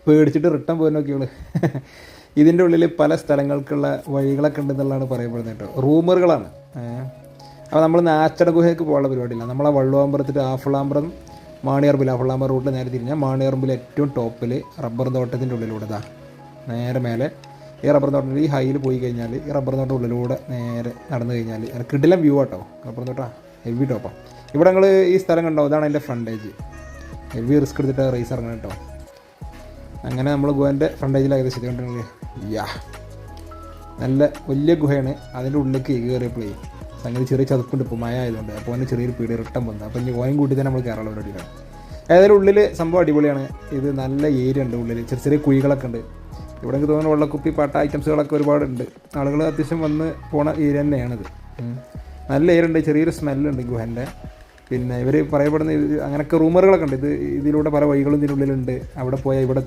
പേടിച്ചിട്ട് റിട്ടേൺ പോയി നോക്കിയോളൂ. ഇതിൻ്റെ ഉള്ളിൽ പല സ്ഥലങ്ങൾക്കുള്ള വഴികളൊക്കെ ഉണ്ടെന്നുള്ളതാണ് പറയപ്പെടുന്നത് കേട്ടോ. റൂമറുകളാണ്. അപ്പോൾ നമ്മൾ നാച്ചട ഗുഹയ്ക്ക് പോകാനുള്ള പരിപാടിയില്ല. നമ്മളെ വള്ളുവാമ്പറത്തിട്ട് ആഫുളാമ്പറം മാണിയറമ്പിൽ ആഫുളാമ്പറ റൂട്ടിൽ നേരെ തിരിഞ്ഞാൽ മാണിയറമ്പിൽ ഏറ്റവും ടോപ്പിൽ റബ്ബർ തോട്ടത്തിൻ്റെ ഉള്ളിലൂടെ നേരെ മേലെ ഈ റബ്ബർ തോട്ടത്തിൽ ഈ ഹൈയിൽ പോയി കഴിഞ്ഞാൽ ഈ റബ്ബർ തോട്ടം ഉള്ളിലൂടെ നേരെ നടന്നു കഴിഞ്ഞാൽ കിടിലം വ്യൂ ആട്ടോ. റബ്ബർ തോട്ടം ഹെവി ടോപ്പാണ്. ഇവിടെ നിങ്ങൾ ഈ സ്ഥലം കണ്ടോ, ഇതാണ് അതിൻ്റെ ഫ്രണ്ടേജ്. ഹെവി റിസ്ക് എടുത്തിട്ട് റേസ് ഇറങ്ങണം കേട്ടോ. അങ്ങനെ നമ്മൾ ഗുഹേൻ്റെ ഫ്രണ്ടേജിൽ ഏകദേശം എത്തിക്കൊണ്ടിരുന്നത്. നല്ല വലിയ ഗുഹയാണ്. അതിൻ്റെ ഉള്ളിലേക്ക് കയറിയപ്പോഴേ സംഗതി ചെറിയ ചതുപ്പുണ്ട്. ഇപ്പോൾ മഴ ആയതുകൊണ്ട് അപ്പോൾ അതിന് ചെറിയൊരു പീടി റിട്ടേൺ വന്നത്. അപ്പോൾ ഇനി ഗോയം കൂട്ടി തന്നെ നമ്മൾ കയറാനുള്ള പരിപാടിയിലാണ്. ഏതായാലും ഉള്ളിൽ സംഭവം അടിപൊളിയാണ്. ഇത് നല്ല ഏരിയ ഉണ്ട്. ഉള്ളിൽ ചെറിയ ചെറിയ കുഴികളൊക്കെ ഉണ്ട്. ഇവിടെ എനിക്ക് തോന്നുന്നു വെള്ളക്കുപ്പി പാട്ട ഐറ്റംസുകളൊക്കെ ഒരുപാടുണ്ട്. ആളുകൾ അത്യാവശ്യം വന്ന് പോണ ഏരിയ തന്നെയാണിത്. നല്ല ഏരിയ ഉണ്ട്. ചെറിയൊരു സ്മെല്ലുണ്ട് ഗുഹൻ്റെ. പിന്നെ ഇവർ പറയപ്പെടുന്ന അങ്ങനെയൊക്കെ റൂമറുകളൊക്കെ ഉണ്ട്. ഇതിലൂടെ പല വഴികളും ഇതിനുള്ളിലുണ്ട്. അവിടെ പോയാൽ ഇവിടെ